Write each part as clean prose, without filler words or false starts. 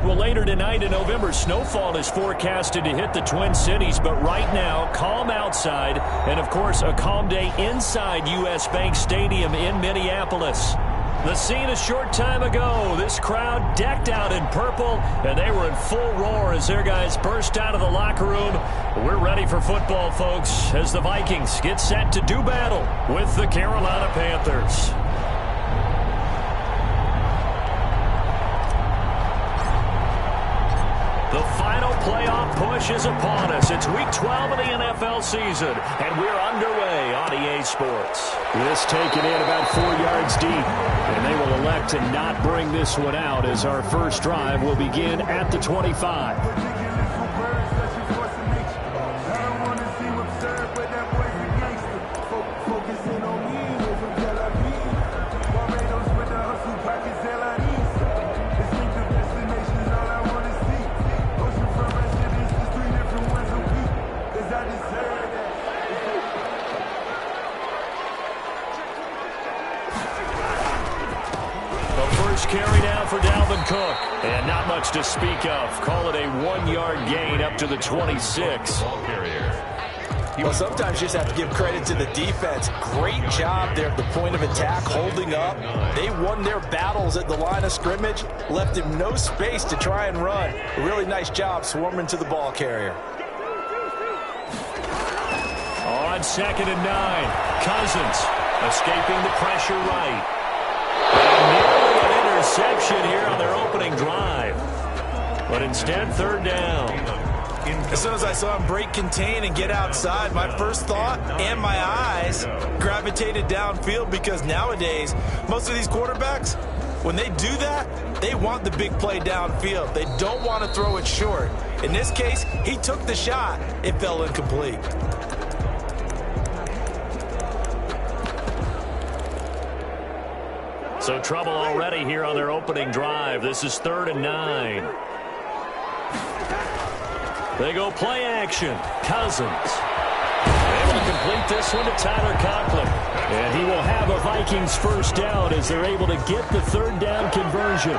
Well, later tonight in November, snowfall is forecasted to hit the Twin Cities, but right now, calm outside, and of course, a calm day inside U.S. Bank Stadium in Minneapolis. The scene a short time ago, this crowd decked out in purple, and they were in full roar as their guys burst out of the locker room. We're ready for football, folks, as the Vikings get set to do battle with the Carolina Panthers. The final playoff push is upon us. It's Week 12 of the NFL season, and we're underway on EA Sports. This taken in about 4 yards deep, and they will elect to not bring this one out as our first drive will begin at the 25. Carry down for Dalvin Cook. And not much to speak of. Call it a 1-yard gain up to the 26. Well, sometimes you just have to give credit to the defense. Great job there at the point of attack, holding up. They won their battles at the line of scrimmage, left him no space to try and run. A really nice job swarming to the ball carrier. On 2nd and 9, Cousins escaping the pressure right. Interception here on their opening drive. But instead, 3rd down. As soon as I saw him break contain and get outside, my first thought and my eyes gravitated downfield, because nowadays, most of these quarterbacks, when they do that, they want the big play downfield. They don't want to throw it short. In this case, he took the shot. It fell incomplete. So trouble already here on their opening drive. This is 3rd and 9. They go play action. Cousins able to complete this one to Tyler Conklin. And he will have a Vikings first down as they're able to get the 3rd down conversion.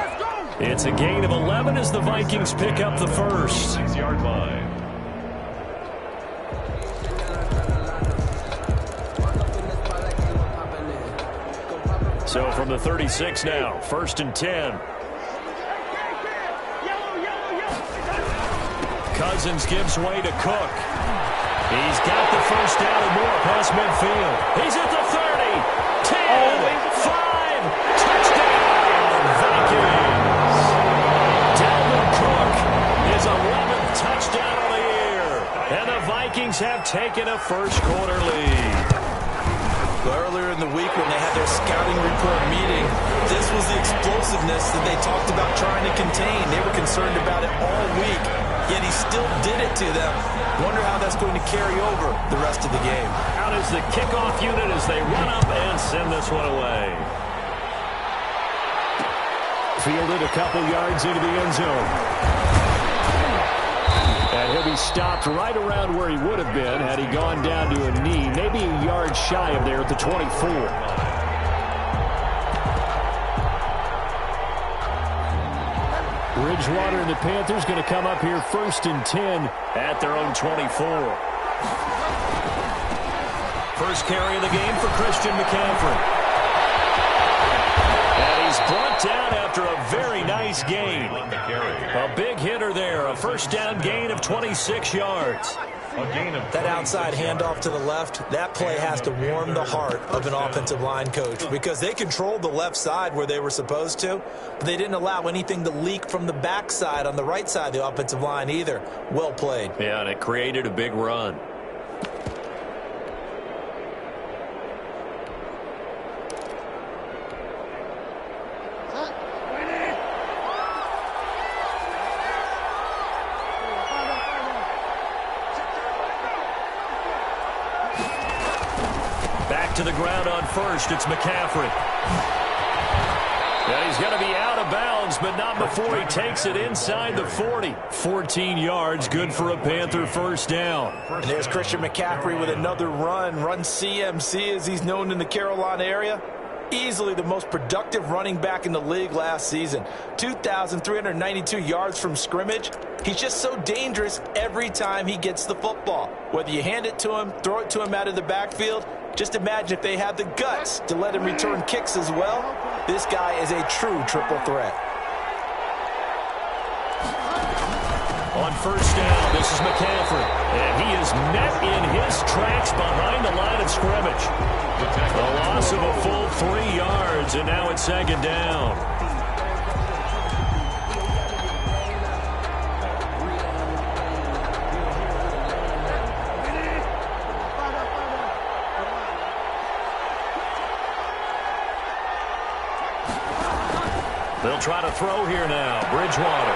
It's a gain of 11 as the Vikings pick up the first. 6-yard line. So from the 36 now, 1st and 10. Cousins gives way to Cook. He's got the first down and more past midfield. He's at the 30, 10, 5, touchdown, Vikings. Dalvin Cook, his 11th touchdown of the year. And the Vikings have taken a first-quarter lead. Earlier in the week when they had their scouting report meeting, this was the explosiveness that they talked about trying to contain. They were concerned about it all week, yet he still did it to them. Wonder how that's going to carry over the rest of the game. Out is the kickoff unit as they run up and send this one away. Fielded a couple yards into the end zone. And he'll be stopped right around where he would have been had he gone down to a knee, maybe a yard shy of there at the 24. Bridgewater and the Panthers going to come up here 1st and 10 at their own 24. First carry of the game for Christian McCaffrey. And he's brought down after a very nice gain. A big hitter there, a first down gain of 26 yards. That outside handoff to the left, that play has to warm the heart of an offensive line coach, because they controlled the left side where they were supposed to, but they didn't allow anything to leak from the backside on the right side of the offensive line either. Well played. Yeah, and it created a big run. To the ground on first, it's McCaffrey. And he's going to be out of bounds, but not before he takes it inside the 40. 14 yards, good for a Panther first down. And there's Christian McCaffrey with another run CMC as he's known in the Carolina area. Easily the most productive running back in the league last season. 2,392 yards from scrimmage. He's just so dangerous every time he gets the football. Whether you hand it to him, throw it to him out of the backfield, just imagine if they have the guts to let him return kicks as well. This guy is a true triple threat. On first down, this is McCaffrey. And he is met in his tracks behind the line of scrimmage. A loss of a full 3 yards, and now it's second down. They'll try to throw here now. Bridgewater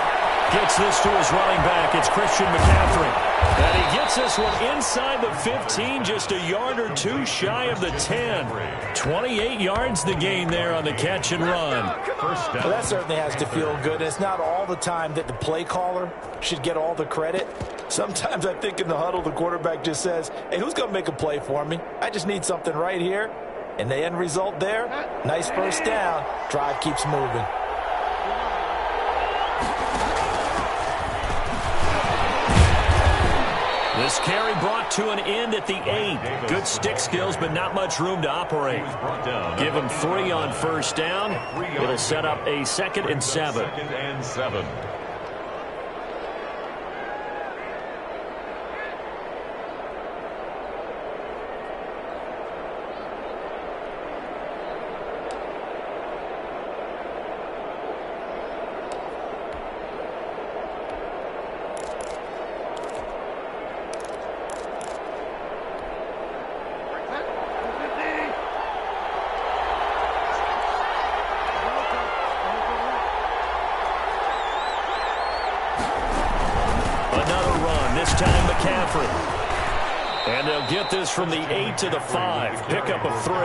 gets this to his running back. It's Christian McCaffrey. And he gets this one inside the 15, just a yard or two shy of the 10. 28 yards the gain there on the catch and run. Well, that certainly has to feel good. It's not all the time that the play caller should get all the credit. Sometimes I think in the huddle, the quarterback just says, hey, who's going to make a play for me? I just need something right here. And the end result there, nice first down. Drive keeps moving. This carry brought to an end at the 8. Good stick skills, but not much room to operate. Give him 3 on first down. It'll set up a 2nd and 7. This time McCaffrey. And they'll get this from the 8 to the 5. Pickup of 3.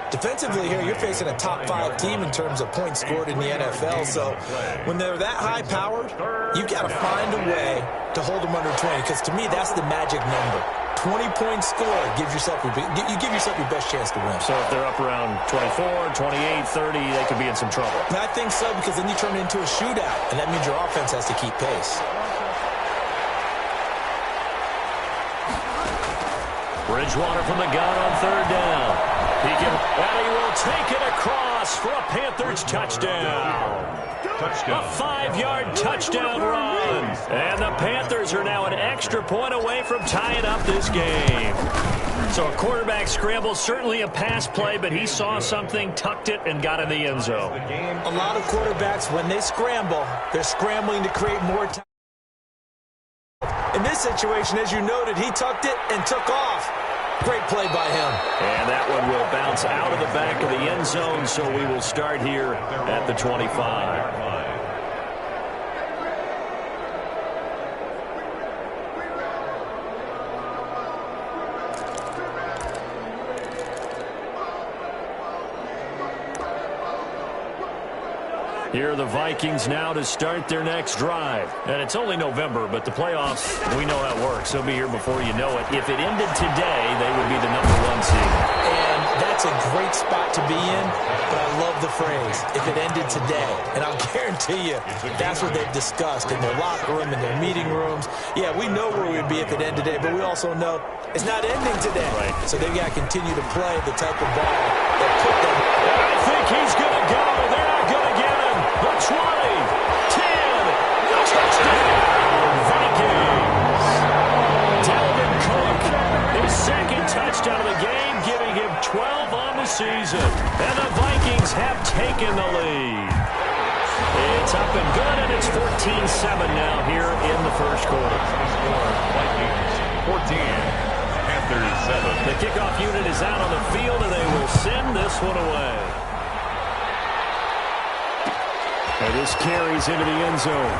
Defensively here, you're facing a top 5 team in terms of points scored in the NFL. So when they're that high-powered, you've got to find a way to hold them under 20. Because to me, that's the magic number. 20 points scored gives yourself you give yourself your best chance to win. So if they're up around 24, 28, 30, they could be in some trouble. And I think so, because then you turn it into a shootout, and that means your offense has to keep pace. Bridgewater from the gun on third down. And he will take it across for a Panthers touchdown. A 5-yard touchdown run. And the Panthers are now an extra point away from tying up this game. So a quarterback scramble, certainly a pass play, but he saw something, tucked it, and got in the end zone. A lot of quarterbacks, when they scramble, they're scrambling to create more time. In this situation, as you noted, he tucked it and took off. Great play by him. And that one will bounce out of the back of the end zone, so we will start here at the 25. Here are the Vikings now to start their next drive. And it's only November, but the playoffs, we know how it works. They'll be here before you know it. If it ended today, they would be the #1 seed. And that's a great spot to be in, but I love the phrase, if it ended today. And I'll guarantee you, that's what they've discussed in their locker room, in their meeting rooms. Yeah, we know where we'd be if it ended today, but we also know it's not ending today. Right. So they've got to continue to play the type of ball that put them. I think he's going to go. They're not going to get him. The 20, 10, touchdown, Vikings. Dalvin Cook, his 2nd touchdown of the game, giving him 12 on the season. And the Vikings have taken the lead. It's up and good, and it's 14-7 now here in the first quarter. Vikings 14, Panthers 7. The kickoff unit is out on the field, and they will send this one away. And this carries into the end zone.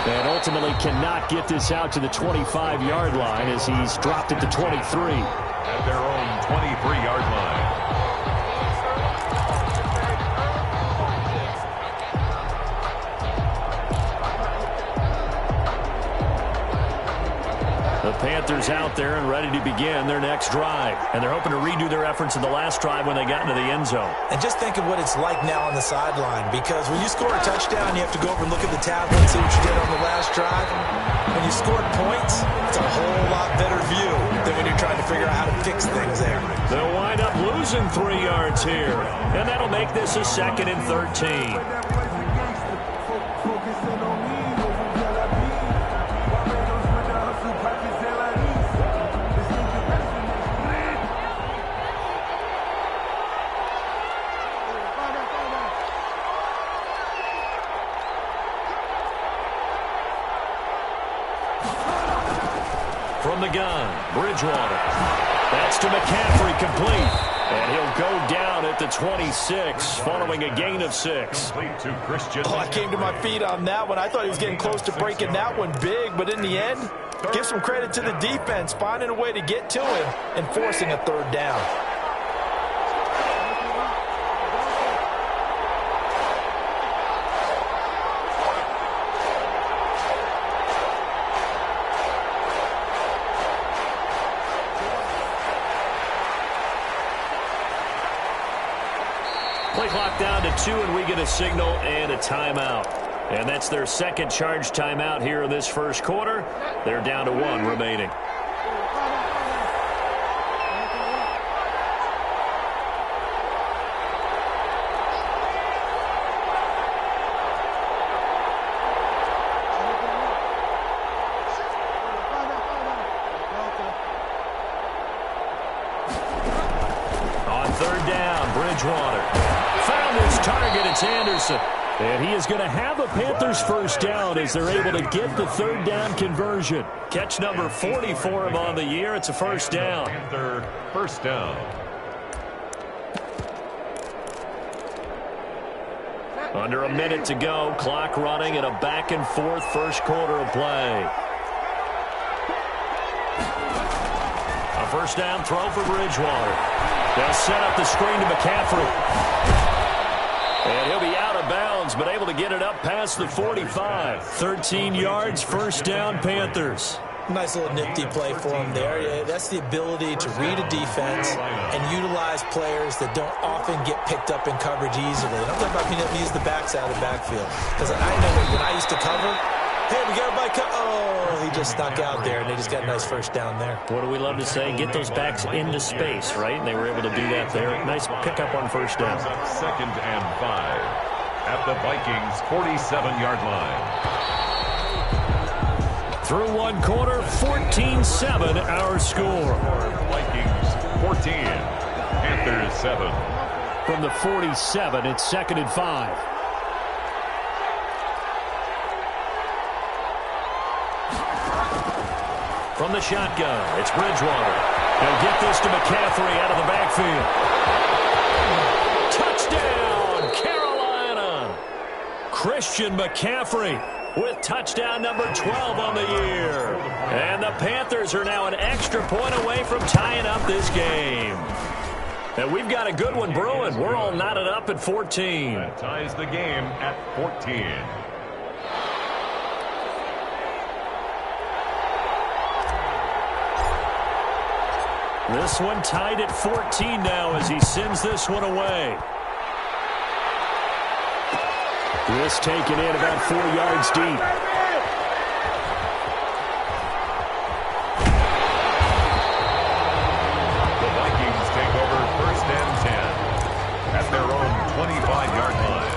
And ultimately cannot get this out to the 25-yard line as he's dropped at the 23. At their own 23-yard line. The Panthers out there and ready to begin their next drive. And they're hoping to redo their efforts in the last drive when they got into the end zone. And just think of what it's like now on the sideline, because when you score a touchdown, you have to go over and look at the tablet and see what you did on the last drive. When you scored points, it's a whole lot better view than when you're trying to figure out how to fix things there. They'll wind up losing 3 yards here. And that'll make this a 2nd and 13. From the gun, Bridgewater. That's to McCaffrey, complete. And he'll go down at the 26 following a gain of 6. I came to my feet on that one. I thought he was getting close to breaking that one big, but in the end, give some credit to the defense, finding a way to get to him and forcing a 3rd down. Play clock down to 2, and we get a signal and a timeout. And that's their 2nd charge timeout here in this first quarter. They're down to 1 remaining. On 3rd down, Bridgewater. Found his target, it's Anderson. And he is going to have a Panthers first down as they're able to get the 3rd down conversion. Catch number 40 for him on the year. It's a first down. Panther first down. Under a minute to go. Clock running in a back-and-forth first quarter of play. A first down throw for Bridgewater. They'll set up the screen to McCaffrey. And he'll be out of bounds, but able to get it up past the 45. 13 yards, first down, Panthers. Nice little nifty play for him there. Yeah, that's the ability to read a defense and utilize players that don't often get picked up in coverage easily. And I'm talking about being able to use the backside of the backfield. Because I know when I used to cover, hey, we got everybody oh, he just snuck out there, and they just got a nice first down there. What do we love to say? Get those backs into space, right? And they were able to do that there. Nice pickup on first down. 2nd and 5 at the Vikings' 47-yard line. Through 1 quarter, 14-7 our score. Vikings 14, Panthers 7. From the 47, it's 2nd and 5. From the shotgun, it's Bridgewater. He'll get this to McCaffrey out of the backfield. Touchdown, Carolina! Christian McCaffrey with touchdown number 12 on the year. And the Panthers are now an extra point away from tying up this game. And we've got a good one brewing. We're all knotted up at 14. That ties the game at 14. This one tied at 14 now as he sends this one away. This taken in about 4 yards deep. The Vikings take over 1st and 10 at their own 25-yard line.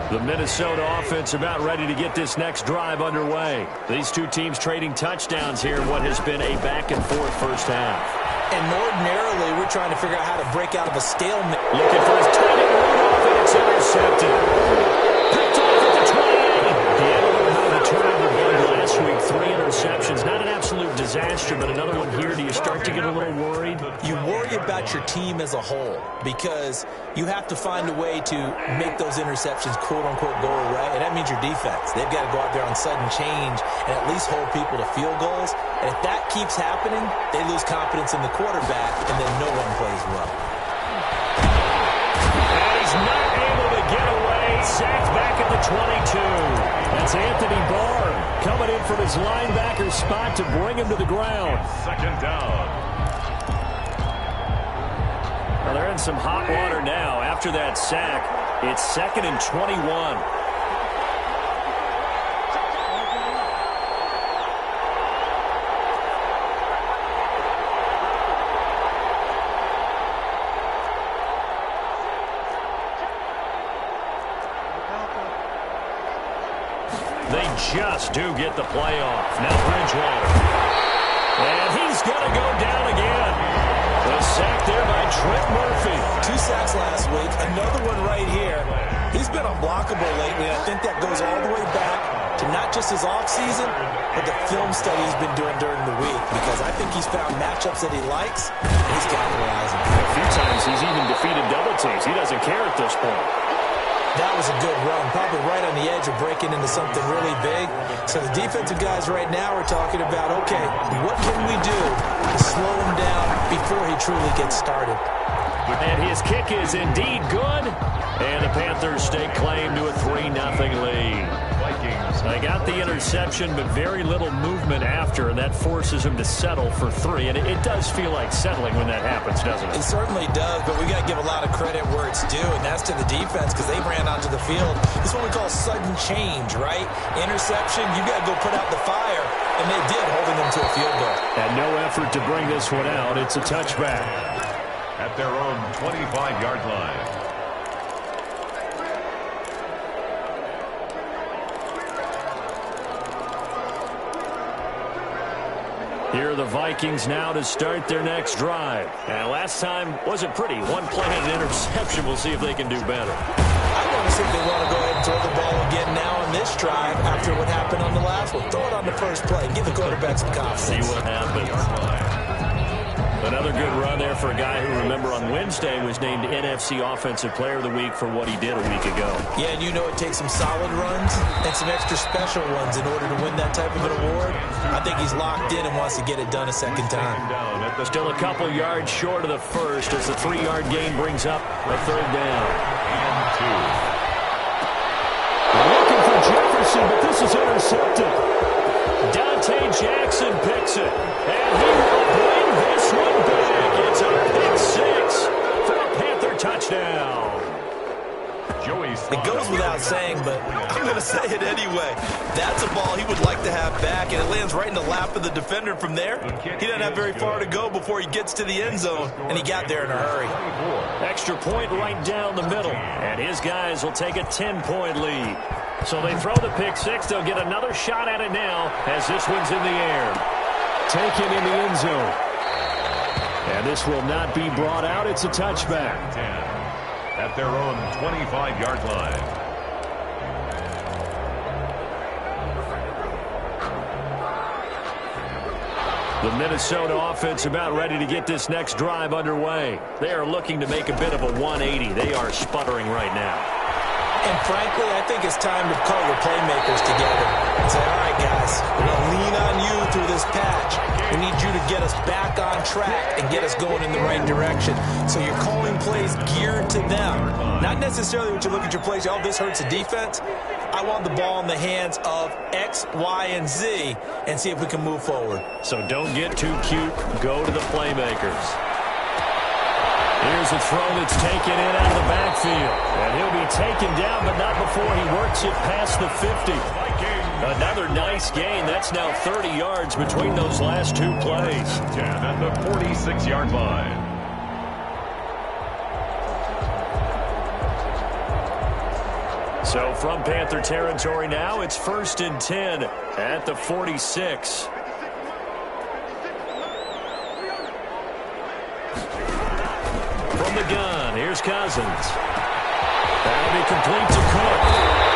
The Minnesota offense about ready to get this next drive underway. These two teams trading touchdowns here in what has been a back-and-forth first half. And ordinarily, we're trying to figure out how to break out of a stalemate. Looking for his tight end Rudolph, and it's intercepted. Picked off at the 28. He had a little bit of a turnover bug last week. 3 interceptions. Not an absolute disaster. disaster, but another one here. Do you start to get a little worried? You worry about your team as a whole because you have to find a way to make those interceptions, quote-unquote, go away, and that means your defense. They've got to go out there on sudden change and at least hold people to field goals. And if that keeps happening, they lose confidence in the quarterback, and then no one plays well. And he's not able to get away. Sacked back at the 22. That's Anthony Barr coming in from his linebacker spot to bring him to the ground. Second down. Well, they're in some hot water now. After that sack, it's 2nd and 21. They just do get the playoff. Now Bridgewater. And he's going to go down again. The sack there by Trent Murphy. 2 sacks last week. Another one right here. He's been unblockable lately. I think that goes all the way back to not just his offseason, but the film study he's been doing during the week. Because I think he's found matchups that he likes, and he's capitalizing. A few times he's even defeated double teams. He doesn't care at this point. That was a good run, probably right on the edge of breaking into something really big. So the defensive guys right now are talking about, okay, what can we do to slow him down before he truly gets started? And his kick is indeed good. And the Panthers stake claim to a 3-0 lead. Vikings. They got the interception, but very little movement after, and that forces him to settle for 3. And it does feel like settling when that happens, doesn't it? It certainly does, but we got to give a lot of credit where it's due, and that's to the defense because they ran onto the field. This is what we call sudden change, right? Interception, you got to go put out the fire, and they did, holding them to a field goal. And no effort to bring this one out. It's a touchback. At their own 25-yard line. Here are the Vikings now to start their next drive. And last time wasn't pretty. One play and an interception. We'll see if they can do better. I want to see if they want to go ahead and throw the ball again now on this drive after what happened on the last one. Throw it on the first play. Give the quarterback some confidence. See what happens. Another good run there for a guy who, remember, on Wednesday was named NFC Offensive Player of the Week for what he did a week ago. Yeah, and you know it takes some solid runs and some extra special ones in order to win that type of an award. I think he's locked in and wants to get it done a second time. Still a couple yards short of the first as the 3-yard gain brings up a 3rd down. And 2. Looking for Jefferson, but this is intercepted. Dante Jackson picks it, and he will bring this one back. It's a pick 6 for a Panther touchdown. It goes without saying, but I'm going to say it anyway. That's a ball he would like to have back, and it lands right in the lap of the defender from there. He doesn't have very far to go before he gets to the end zone, and he got there in a hurry. Extra point right down the middle, and his guys will take a 10-point lead. So they throw the pick 6. They'll get another shot at it now as this one's in the air. Taken in the end zone. And this will not be brought out. It's a touchback. 10. At their own 25-yard line. The Minnesota offense about ready to get this next drive underway. They are looking to make a bit of a 180. They are sputtering right now. And frankly, I think it's time to call your playmakers together and say, all right, guys, we're going to lean on you through this patch. We need you to get us back on track and get us going in the right direction. So you're calling plays geared to them. Not necessarily what you look at your plays, oh, this hurts the defense. I want the ball in the hands of X, Y, and Z and see if we can move forward. So don't get too cute. Go to the playmakers. Here's a throw that's taken in out of the backfield. And he'll be taken down, but not before he works it past the 50. Another nice gain. That's now 30 yards between those last 2 plays. 10 at the 46-yard line. So from Panther territory now, it's 1st and 10 at the 46. From the gun, here's Cousins. That'll be complete to Cook.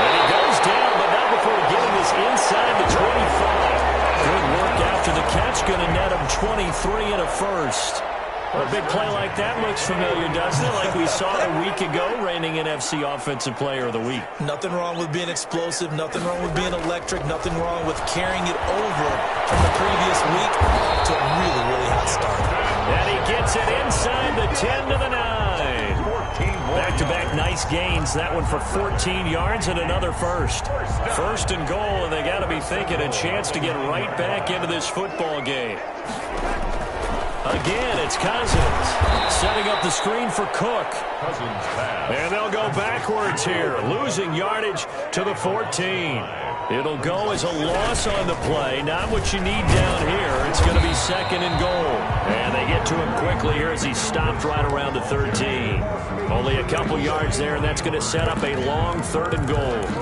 And he goes down, but not before getting this inside the 25. Good work after the catch That's going to net him 23 and a first. A big play like that looks familiar, doesn't it? Like we saw a week ago, reigning NFC Offensive Player of the Week. Nothing wrong with being explosive. Nothing wrong with being electric. Nothing wrong with carrying it over from the previous week to a really, really hot start. And he gets it inside the 10 to the 9. Back-to-back nice gains. That one for 14 yards and another first. First and goal, and they got to be thinking a chance to get right back into this football game. Again, it's Cousins setting up the screen for Cook. And they'll go backwards here, losing yardage to the 14. It'll go as a loss on the play. Not what you need down here. It's going to be second and goal. And they get to him quickly here as he stopped right around the 13. Only a couple yards there, and that's going to set up a long third and goal.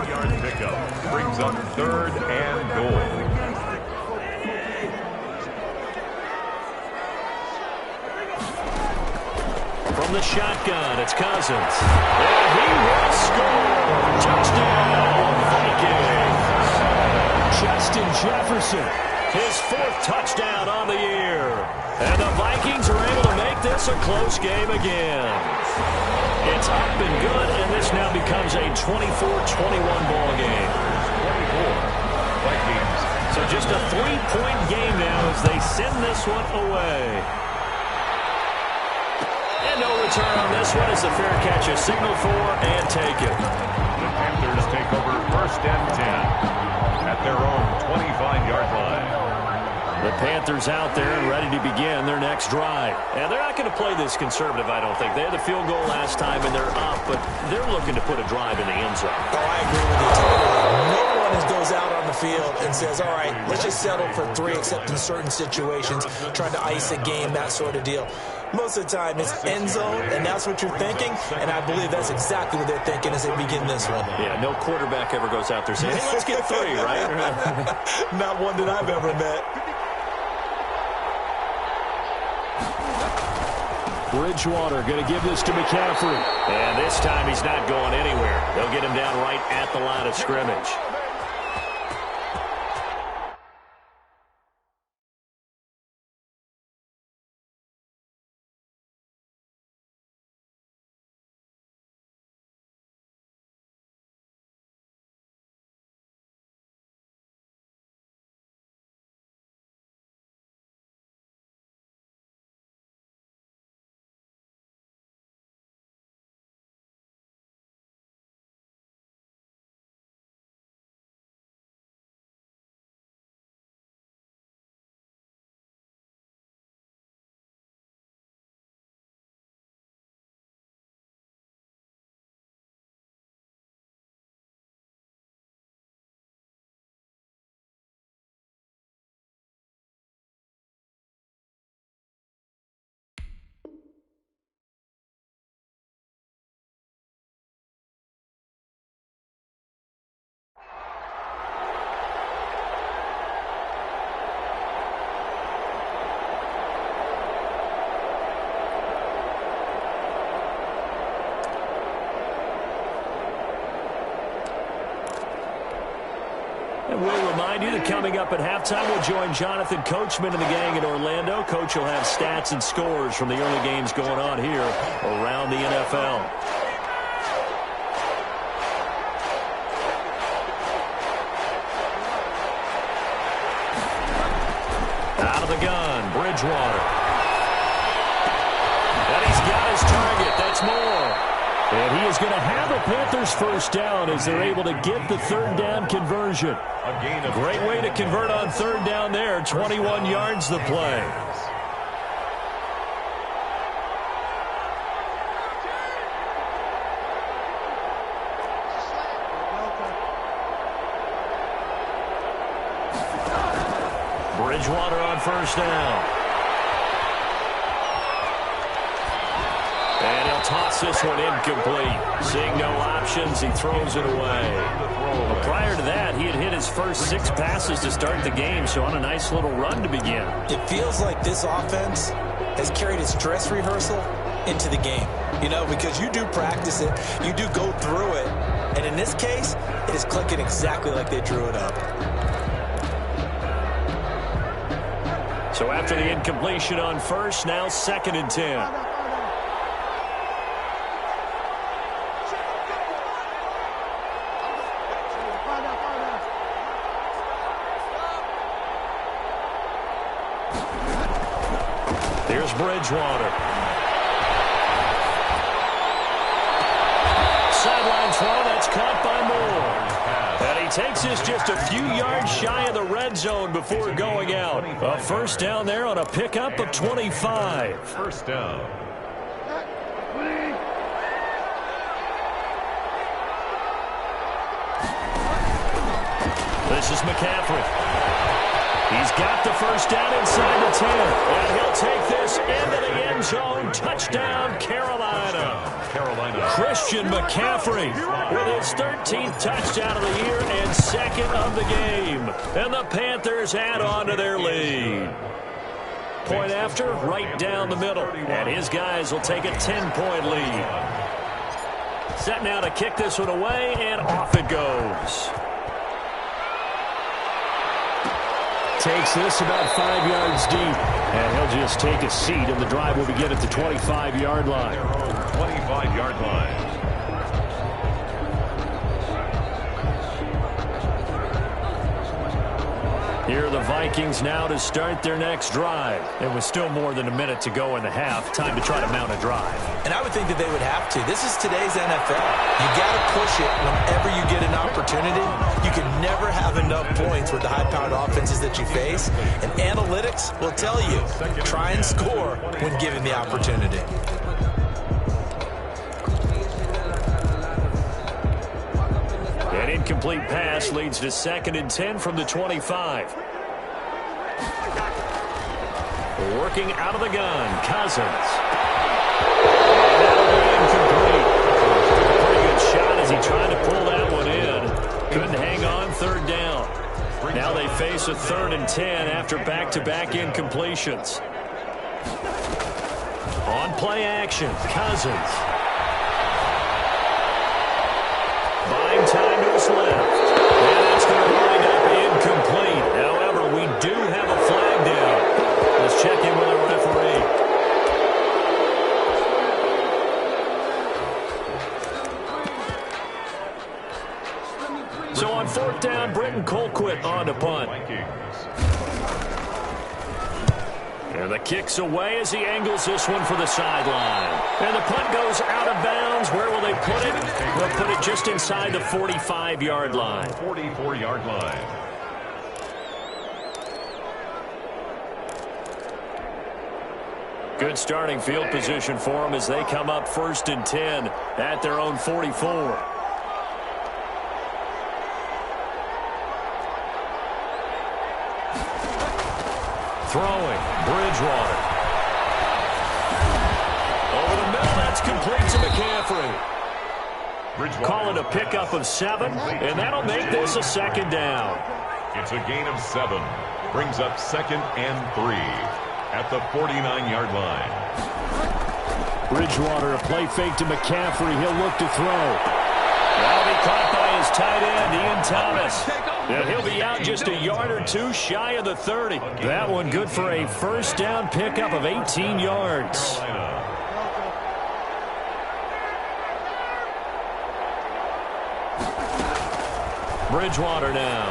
Yard pickup brings up third and goal. From the shotgun, it's Cousins. And he will score. Touchdown, Vikings. Justin Jefferson, his fourth touchdown on the year. And the Vikings are able to make this a close game again. It's up and good, and this now becomes a 24-21 ball game. 24, Vikings. So just a 3-point game now as they send this one away. And no return on this one as the fair catch is signaled for and taken. The Panthers take over first and 10 at their own 25-yard line. The Panthers out there and ready to begin their next drive. And they're not going to play this conservative, I don't think. They had the field goal last time, and they're up, but they're looking to put a drive in the end zone. Oh, I agree with you totally. No one goes out on the field and says, all right, let's just settle for 3, except in certain situations, trying to ice a game, that sort of deal. Most of the time, it's end zone, and that's what you're thinking, and I believe that's exactly what they're thinking as they begin this one. Yeah, no quarterback ever goes out there saying, hey, let's get 3, right? Not one that I've ever met. Bridgewater going to give this to McCaffrey. And this time he's not going anywhere. They'll get him down right at the line of scrimmage. And we'll remind you that coming up at halftime, we'll join Jonathan Coachman and the gang in Orlando. Coach will have stats and scores from the early games going on here around the NFL. Out of the gun, Bridgewater. And he's got his target. That's more. And he is going to have a Panthers first down as they're able to get the third down conversion. Great way to convert on third down there. 21 yards the play. Bridgewater on first down. And he'll toss this one incomplete. Seeing no options, he throws it away. But prior to that, he had hit his first 6 passes to start the game, so on a nice little run to begin. It feels like this offense has carried its dress rehearsal into the game. You know, because you do practice it, you do go through it, and in this case, it is clicking exactly like they drew it up. So after the incompletion on first, now 2nd and 10. Here's Bridgewater. Sideline throw, that's caught by Moore. And he takes this just a few yards shy of the red zone before going out. A first down there on a pickup of 25. First down. This is McCaffrey. He's got the first down inside the 10. And he'll take this into the end zone. Touchdown, Carolina. Christian McCaffrey with his 13th touchdown of the year and 2nd of the game. And the Panthers add on to their lead. Point after, right down the middle. And his guys will take a 10-point lead. Set now to kick this one away, and off it goes. Takes this about 5 yards deep. And he'll just take a seat, and the drive will begin at the 25-yard line. 25-yard line. Here are the Vikings now to start their next drive. And with still more than a minute to go in the half, time to try to mount a drive. And I would think that they would have to. This is today's NFL. You got to push it whenever you get an opportunity. You can never have enough points with the high-powered offenses that you face. And analytics will tell you, try and score when given the opportunity. An incomplete pass leads to 2nd and 10 from the 25. Working out of the gun, Cousins. And that'll be incomplete. Pretty good shot as he tried to pull that one in. Couldn't hang on 3rd down. Now they face a 3rd and 10 after back-to-back incompletions. On play action, Cousins. Buying time to his left. And that's going to wind up incomplete. However, we do have a flag down. Let's check in with our referee. So on 4th down, Britton Colquitt on to punt. And the kick's away as he angles this one for the sideline. And the punt goes out of bounds. Where will they put it? They'll put it just inside the 45-yard line. 44-yard line. Good starting field position for them as they come up 1st and 10 at their own 44. Throwing, Bridgewater. Over the middle, that's complete to McCaffrey. Call it a pickup of 7, and that'll make this a 2nd down. It's a gain of 7. Brings up 2nd and 3 at the 49-yard line. Bridgewater, a play fake to McCaffrey. He'll look to throw. That'll be caught by his tight end, Ian Thomas. And he'll be out just a yard or two shy of the 30. That one good for a first down pickup of 18 yards. Bridgewater now.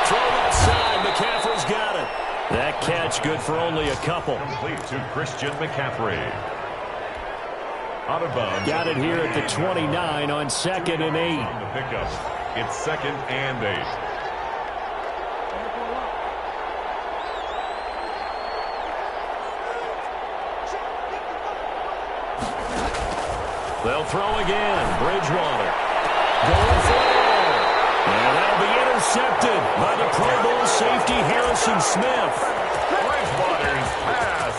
Throw left side. McCaffrey's got it. That catch good for only a couple. Complete to Christian McCaffrey. Out of bounds. Got it here at the 29 on 2nd and 8. On the pickup. It's 2nd and 8. They'll throw again. Bridgewater. Going for it. And that'll be intercepted by the Pro Bowl safety Harrison Smith. Bridgewater's pass.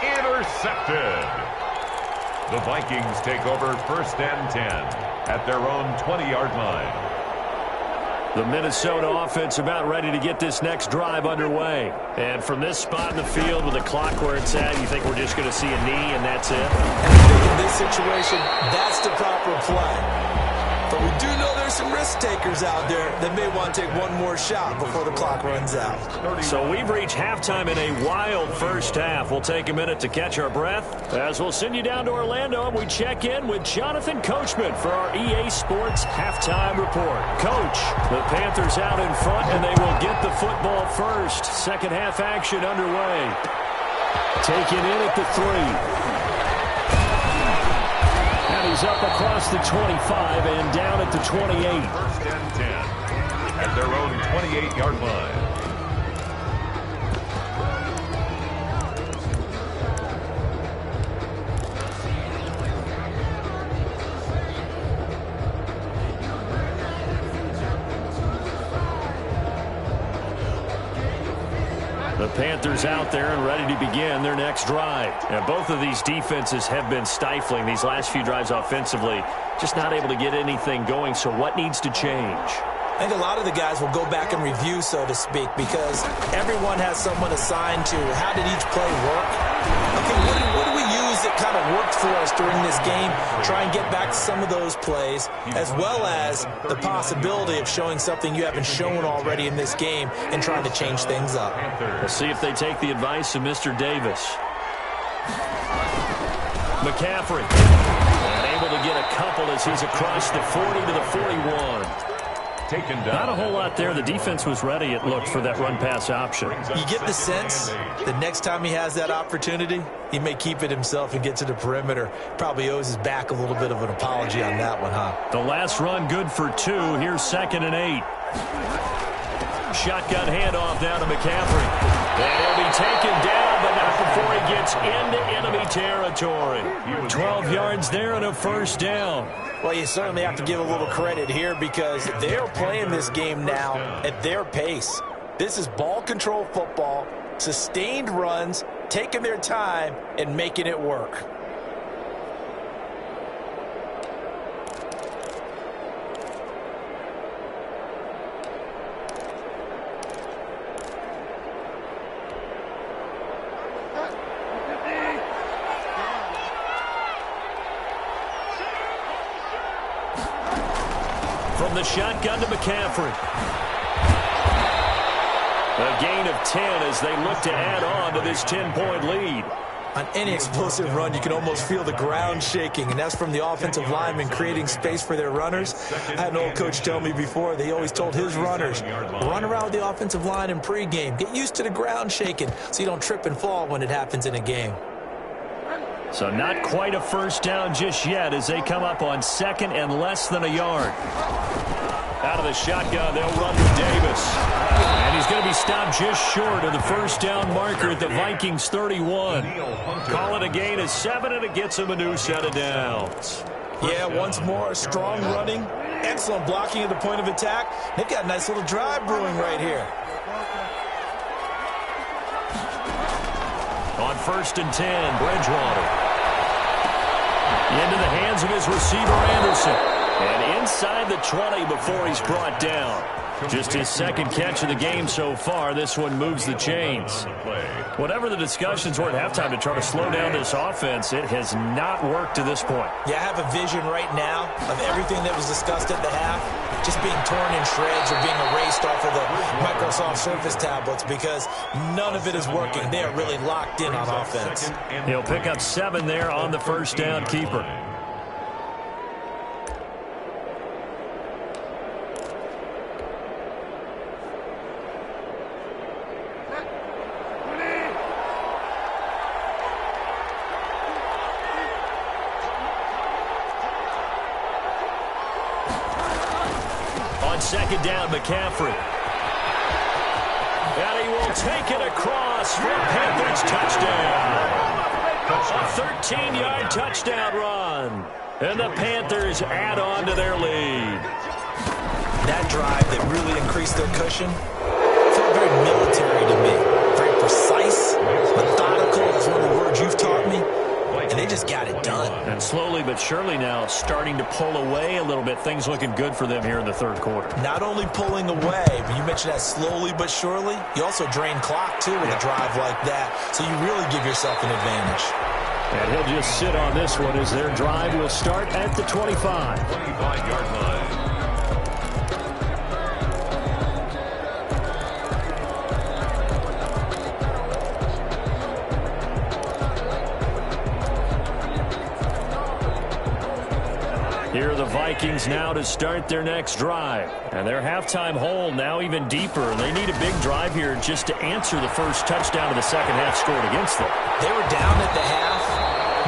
Intercepted. The Vikings take over 1st and 10 at their own 20-yard line. The Minnesota offense about ready to get this next drive underway. And from this spot in the field with the clock where it's at, you think we're just going to see a knee and that's it? And I think in this situation, that's the proper play. But we do know there's some risk takers out there that may want to take one more shot before the clock runs out. So we've reached halftime in a wild first half. We'll take a minute to catch our breath as we'll send you down to Orlando and we check in with Jonathan Coachman for our EA Sports Halftime Report. Coach, the Panthers out in front and they will get the football first. Second half action underway. Taken in at the 3. And he's up across the 25 and down at the 28. First and 10 at their own 28-yard line. The Panthers out there and ready to begin their next drive. And both of these defenses have been stifling these last few drives offensively. Just not able to get anything going. So what needs to change? I think a lot of the guys will go back and review, so to speak, because everyone has someone assigned to how did each play work. Okay, what do we use that kind of worked for us during this game? Try and get back to some of those plays, as well as the possibility of showing something you haven't shown already in this game and trying to change things up. We'll see if they take the advice of Mr. Davis. McCaffrey, and able to get a couple as he's across the 40 to the 41. Taken down. Not a whole lot there. The defense was ready, it looked, for that run-pass option. You get the sense the next time he has that opportunity, he may keep it himself and get to the perimeter. Probably owes his back a little bit of an apology on that one, huh? The last run good for 2. Here's 2nd and 8. Shotgun handoff down to McCaffrey. And he'll be taken down, but not before he gets into enemy territory. 12 yards there and a first down. Well, you certainly have to give a little credit here because they're playing this game now at their pace. This is ball control football, sustained runs, taking their time, and making it work. From the shotgun to McCaffrey. A gain of 10 as they look to add on to this 10-point lead. On any explosive run, you can almost feel the ground shaking, and that's from the offensive linemen creating space for their runners. I had an old coach tell me before, they always told his runners, run around with the offensive line in pregame. Get used to the ground shaking so you don't trip and fall when it happens in a game. So not quite a first down just yet as they come up on 2nd and less than a yard. Out of the shotgun, they'll run to Davis. And he's going to be stopped just short of the first down marker at the Vikings 31. Call it a gain of 7, and it gets him a new set of downs. Yeah, once more, strong running, excellent blocking at the point of attack. They've got a nice little drive brewing right here. On 1st and 10, Bridgewater. Into the hands of his receiver, Anderson. And inside the 20 before he's brought down. Just his 2nd catch of the game so far. This one moves the chains. Whatever the discussions were at halftime to try to slow down this offense, it has not worked to this point. Yeah, I have a vision right now of everything that was discussed at the half just being torn in shreds or being erased off of the Microsoft Surface tablets because none of it is working. They are really locked in on offense. He'll pick up 7 there on the first down keeper. On 2nd down, McCaffrey. And he will take it across for a Panthers touchdown. A 13-yard touchdown run. And the Panthers add on to their lead. That drive that really increased their cushion felt very military to me. Very precise, methodical. That's one of the words you've taught me. And they just got it done. And slowly but surely now starting to pull away a little bit. Things looking good for them here in the 3rd quarter. Not only pulling away, but you mentioned that slowly but surely. You also drain clock, too, with a drive like that. So you really give yourself an advantage. And he'll just sit on this one as their drive will start at the 25. 25-yard line. Vikings now to start their next drive. And their halftime hole now even deeper. They need a big drive here just to answer the first touchdown of the second half scored against them. They were down at the half.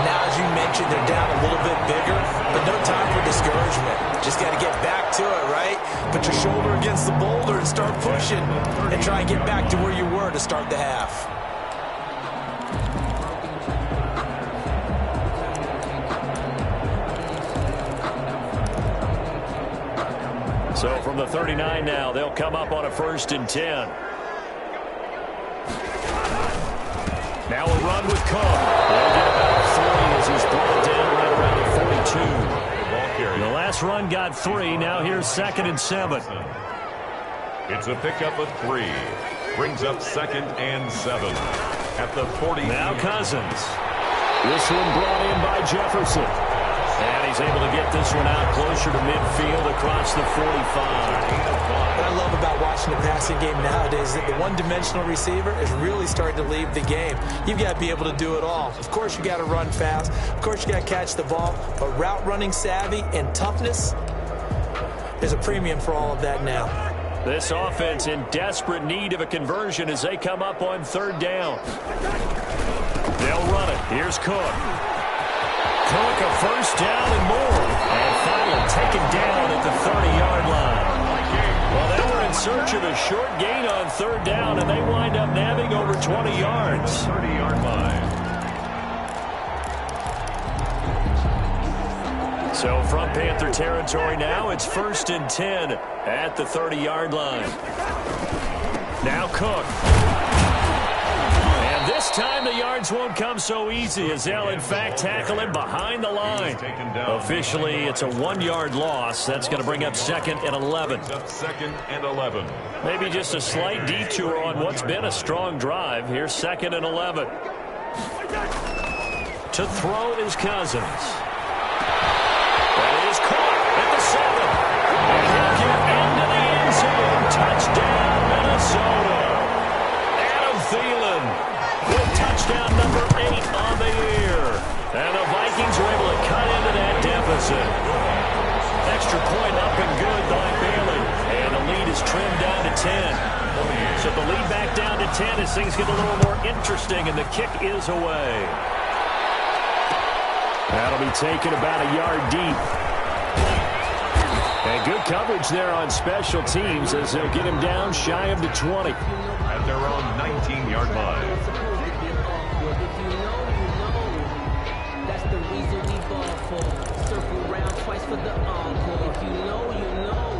Now, as you mentioned, they're down a little bit bigger, but no time for discouragement. Just got to get back to it, right? Put your shoulder against the boulder and start pushing and try and get back to where you were to start the half. So from the 39 now, they'll come up on a 1st and 10. Now a run with Cook. They'll get about 3 as he's brought down right around the 42. The last run got 3. Now here's 2nd and 7. It's a pickup of 3. Brings up 2nd and 7 at the 40. Now Cousins. This one brought in by Jefferson. And he's able to get this one out closer to midfield across the 45. What I love about watching the passing game nowadays is that the one-dimensional receiver is really starting to leave the game. You've got to be able to do it all. Of course, you got to run fast. Of course, you got to catch the ball. But route running savvy and toughness is a premium for all of that now. This offense in desperate need of a conversion as they come up on 3rd down. They'll run it. Here's Cook. Cook, a 1st down and more. And finally taken down at the 30-yard line. Well, they were in search of a short gain on 3rd down, and they wind up nabbing over 20 yards. 30-yard line. So from Panther territory now, it's 1st and 10 at the 30-yard line. Now Cook. And this time the yards won't come so easy as they'll in fact tackle him behind the line. Officially, it's a 1-yard loss. That's going to bring up 2nd and 11. 2nd and 11. Maybe just a slight detour on what's been a strong drive. Here's 2nd and 11. To throw is Cousins. That is caught at the 7. And he'll get into the end zone. Touchdown, Minnesota. Adam Thielen with touchdown number 8 on the year. And the Vikings are able to cut into that deficit. Extra point up and good by Bailey. And the lead is trimmed down to 10. So the lead back down to 10 as things get a little more interesting, and the kick is away. That'll be taken about a yard deep. And good coverage there on special teams as they'll get him down shy of the 20. At their own 19-yard line. That's the reason we ball for. Circle around twice for the encore. If you know, you know.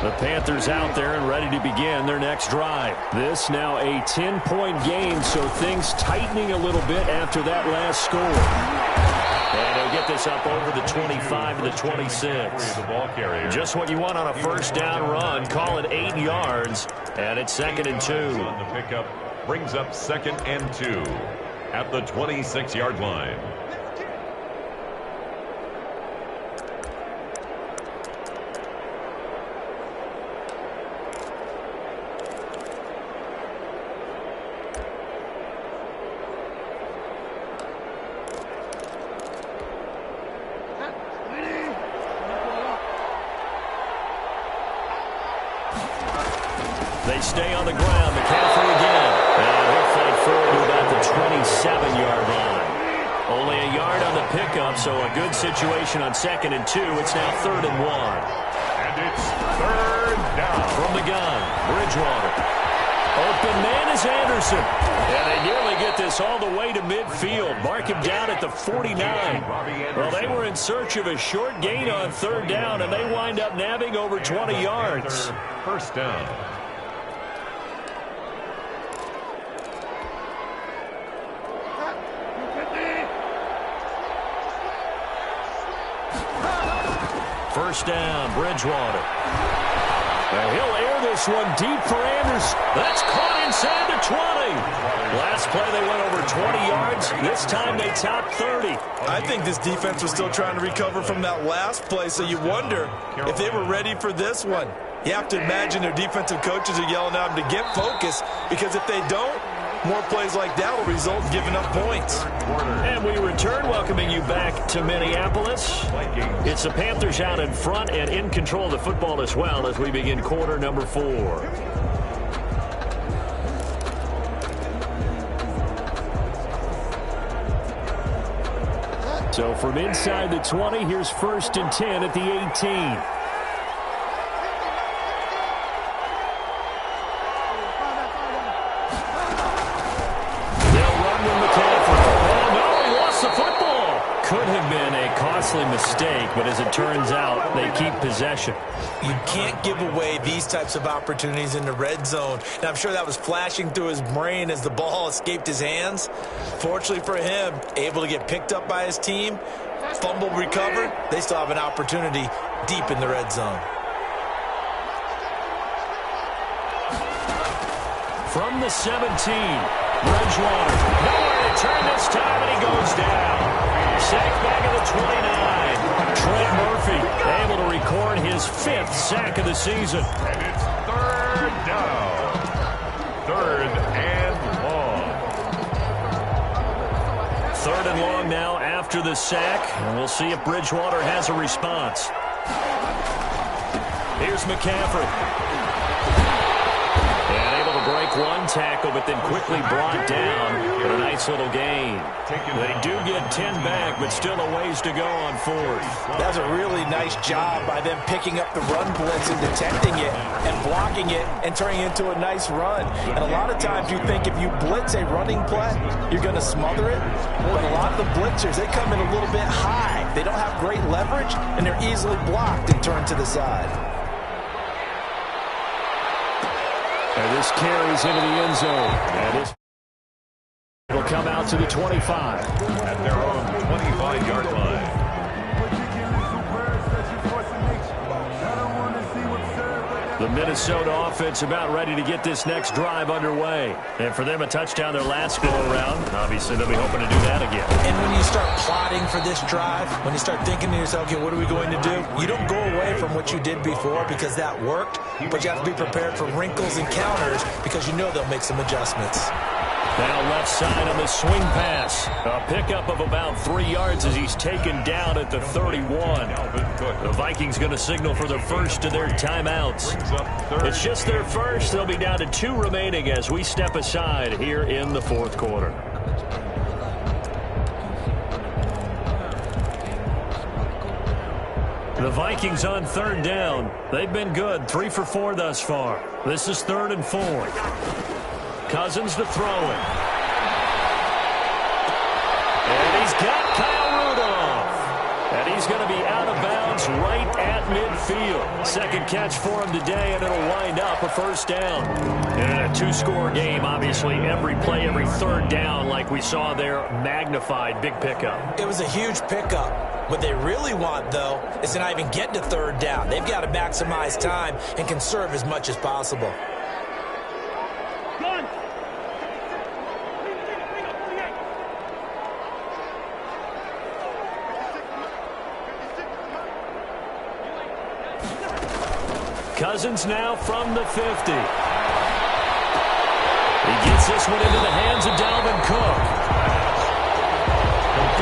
The Panthers out there and ready to begin their next drive. This now a 10-point game, so things tightening a little bit after that last score. And they'll get this up over the 25 to the 26. The ball carrier. Just what you want on a 1st down run. Call it 8 yards, and it's 2nd and 2. On the pickup brings up 2nd and 2 at the 26-yard line. They stay on the ground. McCaffrey again. And he'll fight forward to about the 27-yard line. Only a yard on the pickup, so a good situation on 2nd and 2. It's now 3rd and 1. And it's 3rd down. From the gun, Bridgewater. Open man is Anderson. And they nearly get this all the way to midfield. Mark him down at the 49. Well, they were in search of a short gain on 3rd down, and they wind up nabbing over 20 yards. 1st down. First down, Bridgewater. And he'll air this one deep for Anderson. That's caught inside the 20. Last play they went over 20 yards. This time they topped 30. I think this defense was still trying to recover from that last play, so you wonder if they were ready for this one. You have to imagine their defensive coaches are yelling at them to get focused, because if they don't, More plays like that will result in giving up points. And we return, welcoming you back to Minneapolis. It's the Panthers out in front and in control of the football as well as we begin quarter number 4. So from inside the 20, here's 1st and 10 at the 18. Could have been a costly mistake, but as it turns out, they keep possession. You can't give away these types of opportunities in the red zone. And I'm sure that was flashing through his brain as the ball escaped his hands. Fortunately for him, able to get picked up by his team, fumble recovered. They still have an opportunity deep in the red zone. From the 17, Bridgewater. Nowhere to turn this time, and he goes down. Sack back at the 29. Trent Murphy able to record his 5th sack of the season. And it's 3rd down. 3rd and long. 3rd and long now after the sack. And we'll see if Bridgewater has a response. Here's McCaffrey. Break one tackle, but then quickly brought down for a nice little gain. They do get 10 back, but still a ways to go on 4th. That's a really nice job by them picking up the run blitz and detecting it and blocking it and turning it into a nice run. And a lot of times you think if you blitz a running play, you're going to smother it. But a lot of the blitzers, they come in a little bit high. They don't have great leverage, and they're easily blocked and turned to the side. And this carries into the end zone. And this will come out to the 25. At their own 25-yard line. The Minnesota offense about ready to get this next drive underway. And for them, a touchdown their last go-around. Obviously, they'll be hoping to do that again. And when you start plotting for this drive, when you start thinking to yourself, okay, what are we going to do? You don't go away from what you did before because that worked, but you have to be prepared for wrinkles and counters because you know they'll make some adjustments. Now left side on the swing pass. A pickup of about 3 yards as he's taken down at the 31. The Vikings going to signal for the first of their timeouts. It's just their first. They'll be down to 2 remaining as we step aside here in the 4th quarter. The Vikings on 3rd down. They've been good. 3 for 4 thus far. This is 3rd and 4. Cousins to throw it. And he's got Kyle Rudolph. And he's going to be out of bounds right at midfield. Second catch for him today, and it'll wind up a 1st down. And a 2-score game, obviously. Every play, every 3rd down, like we saw there, magnified. Big pickup. It was a huge pickup. What they really want, though, is to not even get to 3rd down. They've got to maximize time and conserve as much as possible. Cousins now from the 50. He gets this one into the hands of Dalvin Cook.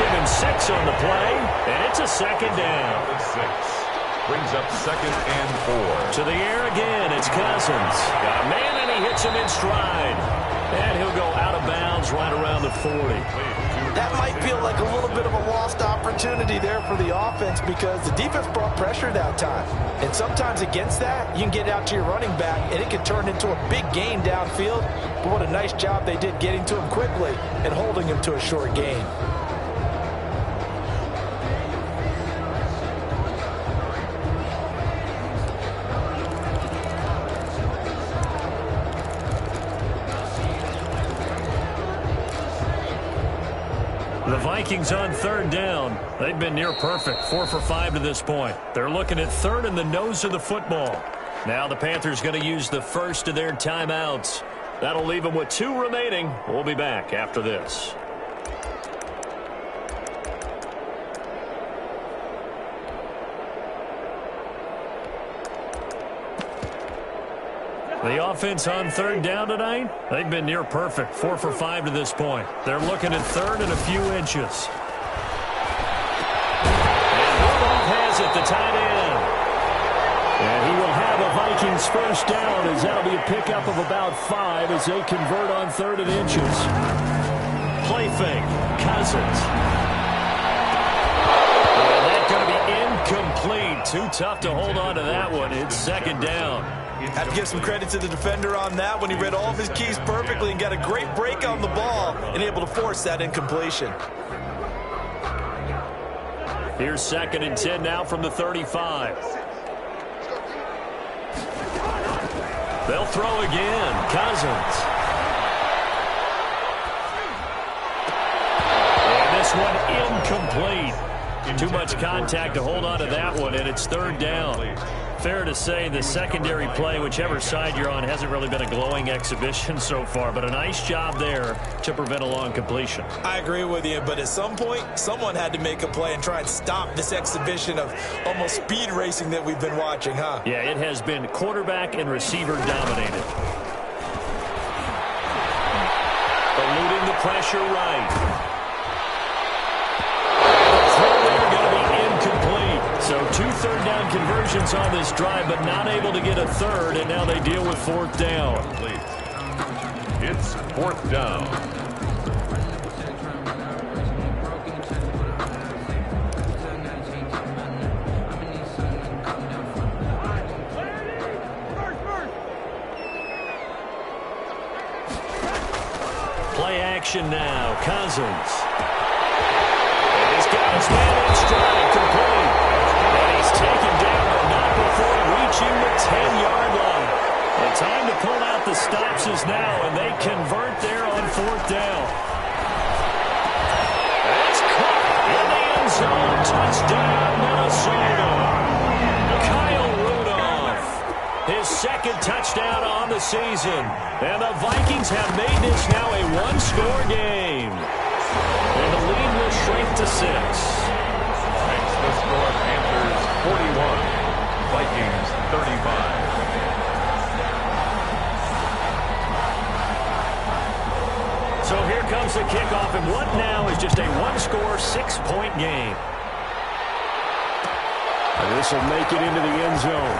Given 6 on the play, and it's a 2nd down. 6. Brings up 2nd and 4. To the air again, it's Cousins. Got a man, and he hits him in stride. And he'll go out of bounds right around the 40. That might feel like a little bit of a lost opportunity there for the offense because the defense brought pressure that time. And sometimes against that, you can get out to your running back, and it can turn into a big gain downfield. But what a nice job they did getting to him quickly and holding him to a short gain. The Vikings on 3rd down. They've been near perfect. 4 for 5 to this point. They're looking at 3rd in the nose of the football. Now the Panthers going to use the first of their timeouts. That'll leave them with 2 remaining. We'll be back after this. The offense on third down tonight, they've been near perfect. 4 for 5 to this point. They're looking at third and a few inches. And Rudolph has it, the tight end. And he will have a Vikings first down as that'll be a pickup of about 5 as they convert on third and inches. Play fake, Cousins. And that's going to be incomplete. Too tough to hold on to that one. It's second down. Have to give some credit to the defender on that when he read all of his keys perfectly and got a great break on the ball and able to force that incompletion. Here's second and 10 now from the 35. They'll throw again. Cousins. And this one incomplete. Too much contact to hold on to that one, and it's third down. Fair to say the secondary play, whichever side you're on, hasn't really been a glowing exhibition so far, but a nice job there to prevent a long completion. I agree with you, but at some point, someone had to make a play and try and stop this exhibition of almost speed racing that we've been watching, huh? Yeah, it has been quarterback and receiver dominated. Eluding the pressure right. So 2 third down conversions on this drive, but not able to get a third, and now they deal with fourth down. It's fourth down. Play action now. Cousins. And he's got his man in stride, complete. And he's taken down, but not before reaching the 10-yard line. The time to pull out the stops is now, and they convert there on fourth down. That's caught in the end zone. Touchdown, Minnesota. Kyle Rudolph, his second touchdown on the season. And the Vikings have made this now a one-score game. And the lead will shrink to 6. Makes the score Panthers 41, Vikings 35. So here comes the kickoff, and what now is just a one-score, 6-point game. And this will make it into the end zone.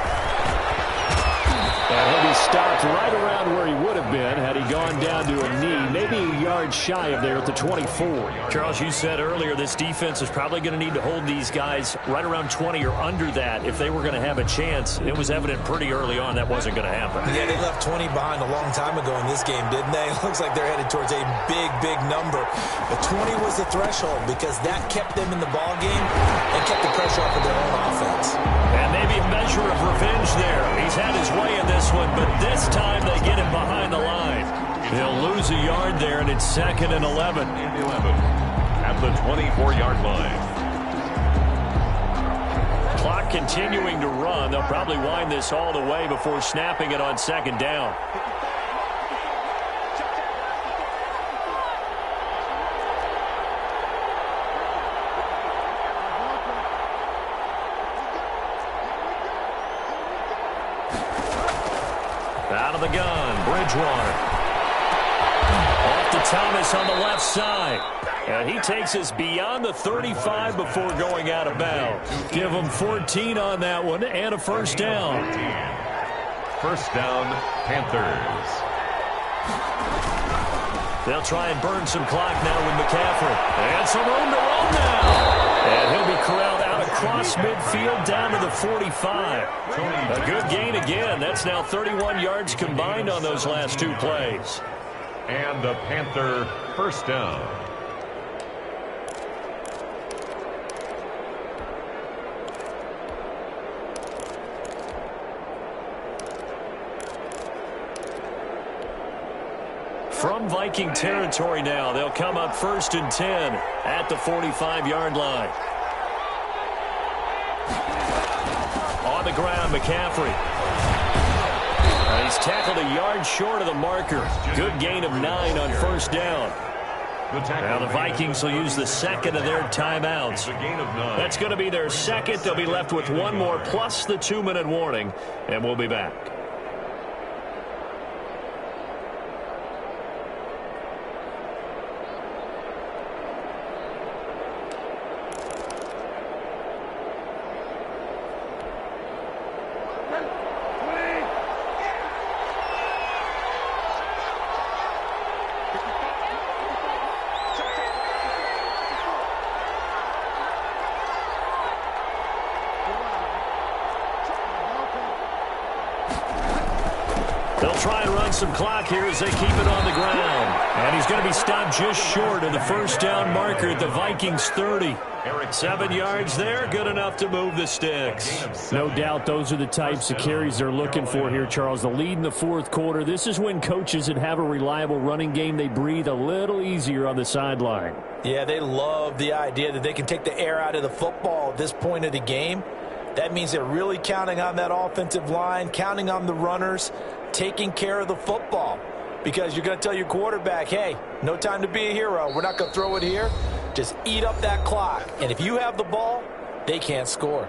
And he'll be stopped right around where he would have been had he gone down to a knee, maybe a yard shy of there at the 24. Charles, you said earlier this defense is probably going to need to hold these guys right around 20 or under that if they were going to have a chance. It was evident pretty early on that wasn't going to happen. Yeah, they left 20 behind a long time ago in this game, didn't they? It looks like they're headed towards a big, big number. But 20 was the threshold because that kept them in the ball game and kept the pressure off of their own offense. And maybe a measure of revenge there. He's had his way in this one, but this time they get him behind the line. He'll lose a yard there, and it's second and 11. At the 24-yard line. Clock continuing to run. They'll probably wind this all the way before snapping it on second down. Out of the gun, Bridgewater. Off to Thomas on the left side. And he takes us beyond the 35 before going out of bounds. Give him 14 on that one and a first down. First down, Panthers. They'll try and burn some clock now with McCaffrey. And some room to run now. And he'll be corralled out across midfield down to the 45. A good gain again. That's now 31 yards combined on those last two plays. And the Panther first down. From Viking territory now, they'll come up first and 10 at the 45-yard line. On the ground, McCaffrey. He's tackled a yard short of the marker. Good gain of 9 on first down. Now the Vikings will use the second of their timeouts. That's going to be their second. They'll be left with one more plus the 2-minute warning, and we'll be back. They'll try and run some clock here as they keep it on the ground. And he's going to be stopped just short of the first down marker at the Vikings 30. 7 yards there, good enough to move the sticks. No doubt those are the types of carries they're looking for here, Charles. The lead in the fourth quarter. This is when coaches that have a reliable running game, they breathe a little easier on the sideline. Yeah, they love the idea that they can take the air out of the football at this point of the game. That means they're really counting on that offensive line, counting on the runners, taking care of the football. Because you're going to tell your quarterback, hey, no time to be a hero. We're not going to throw it here. Just eat up that clock. And if you have the ball, they can't score.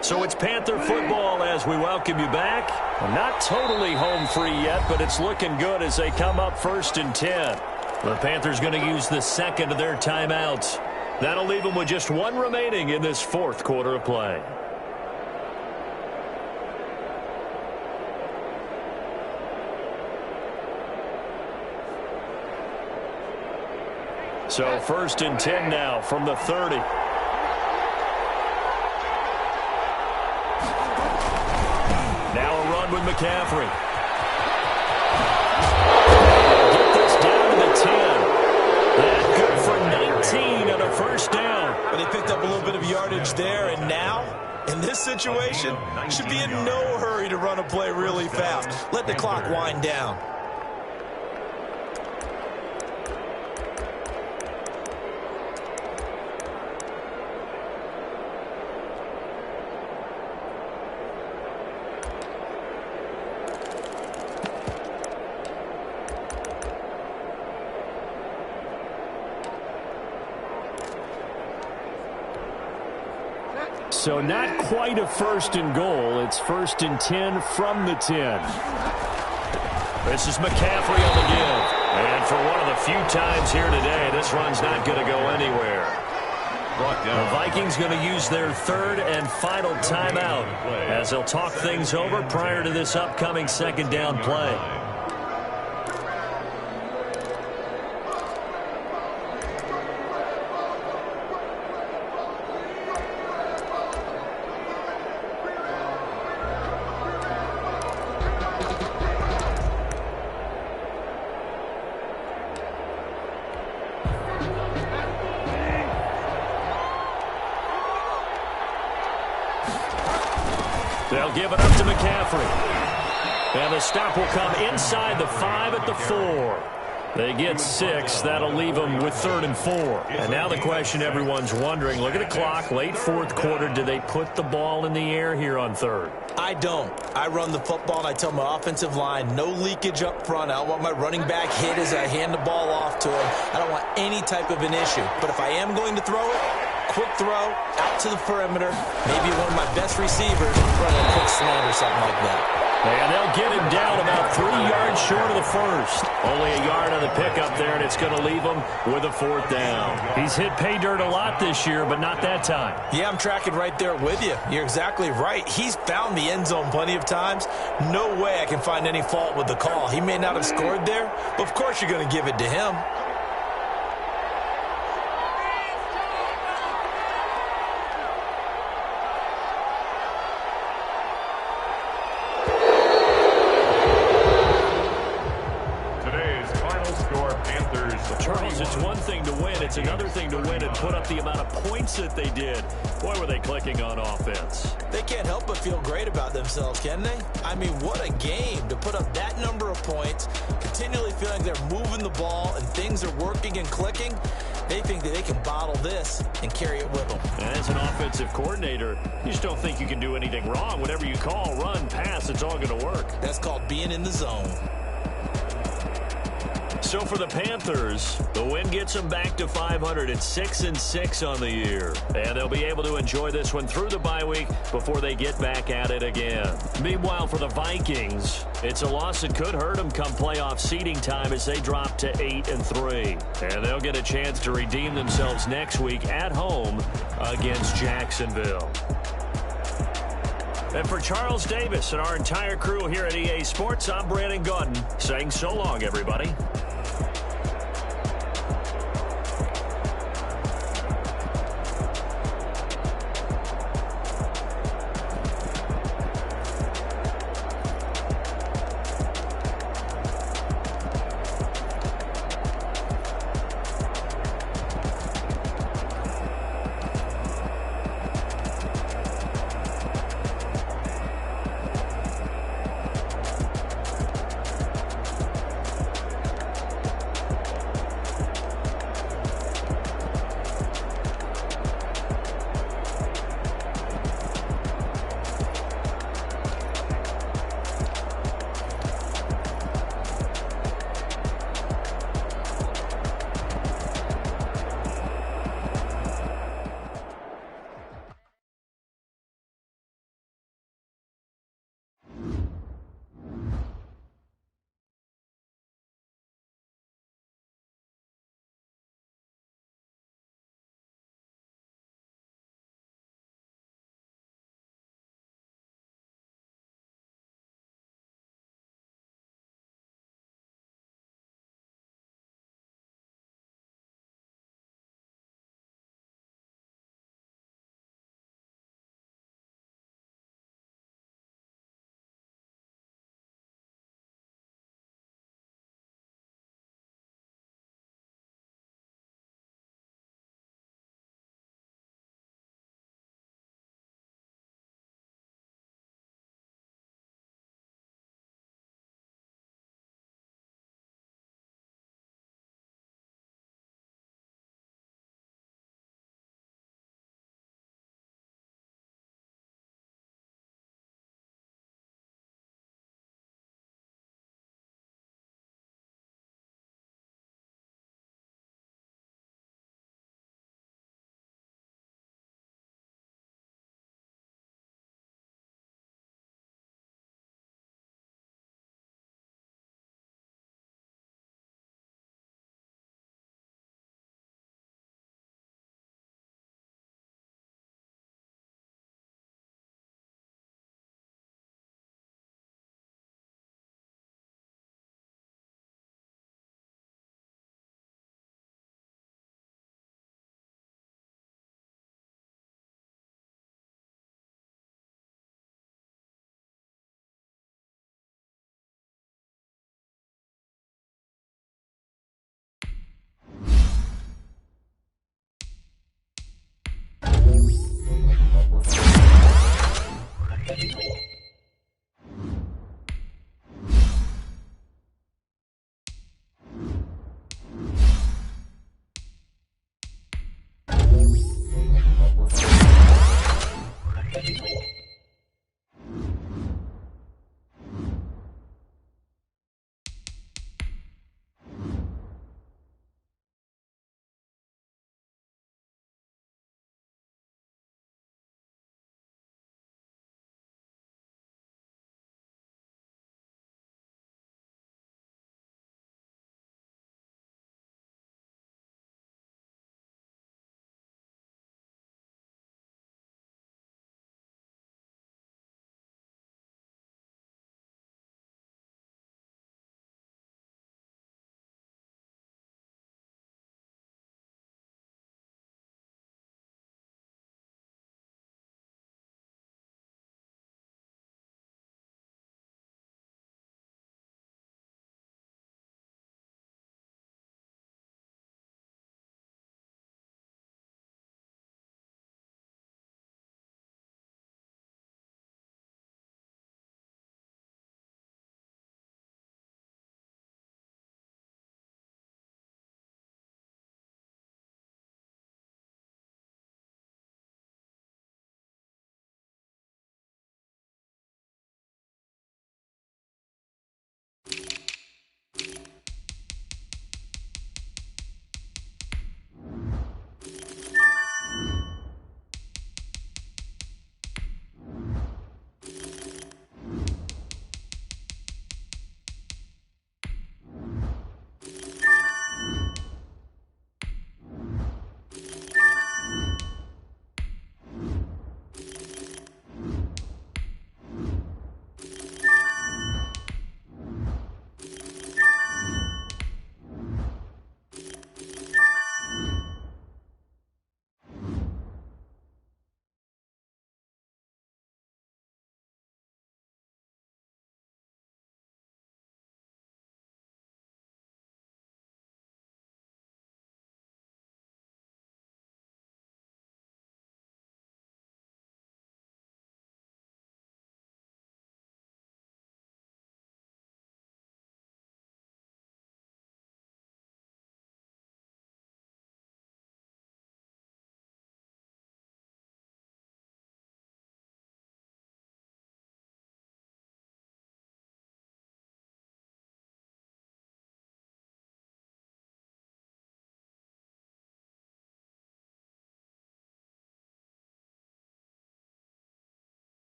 So it's Panther football as we welcome you back. Not totally home free yet, but it's looking good as they come up 1st and 10. The Panthers going to use the second of their timeouts. That'll leave them with just one remaining in this fourth quarter of play. So 1st and 10 now from the 30. With McCaffrey. Get this down to the 10. That good for 19 on a first down. But they picked up a little bit of yardage there, and now, in this situation, should be in no hurry to run a play really fast. Let the clock wind down. So not quite a 1st and goal. It's 1st and 10 from the 10. This is McCaffrey on the give. And for one of the few times here today, this run's not going to go anywhere. The Vikings going to use their 3rd and final timeout as they'll talk things over prior to this upcoming 2nd down play. They'll give it up to McCaffrey. And the stop will come inside the 5 at the 4. They get 6. That'll leave them with 3rd and 4. And now the question everyone's wondering, look at the clock, late fourth quarter. Do they put the ball in the air here on 3rd? I don't. I run the football, and I tell my offensive line, no leakage up front. I don't want my running back hit as I hand the ball off to him. I don't want any type of an issue. But if I am going to throw it, quick throw, out to the perimeter, maybe one of my best receivers running a quick slant or something like that. And they'll get him down about 3 yards short of the first. Only a yard on the pickup there, and it's going to leave him with a 4th down. He's hit pay dirt a lot this year, but not that time. Yeah, I'm tracking right there with you. You're exactly right. He's found the end zone plenty of times. No way I can find any fault with the call. He may not have scored there, but of course you're going to give it to him. It's another thing to win and put up the amount of points that they did. Boy, were they clicking on offense. They can't help but feel great about themselves, can they? I mean, what a game to put up that number of points, continually feeling they're moving the ball and things are working and clicking. They think that they can bottle this and carry it with them. And as an offensive coordinator, you just don't think you can do anything wrong. Whatever you call, run, pass, it's all going to work. That's called being in the zone. So for the Panthers, the win gets them back to 500 at 6-6 on the year. And they'll be able to enjoy this one through the bye week before they get back at it again. Meanwhile, for the Vikings, it's a loss that could hurt them come playoff seeding time as they drop to 8-3. And they'll get a chance to redeem themselves next week at home against Jacksonville. And for Charles Davis and our entire crew here at EA Sports, I'm Brandon Gaudin saying so long, everybody.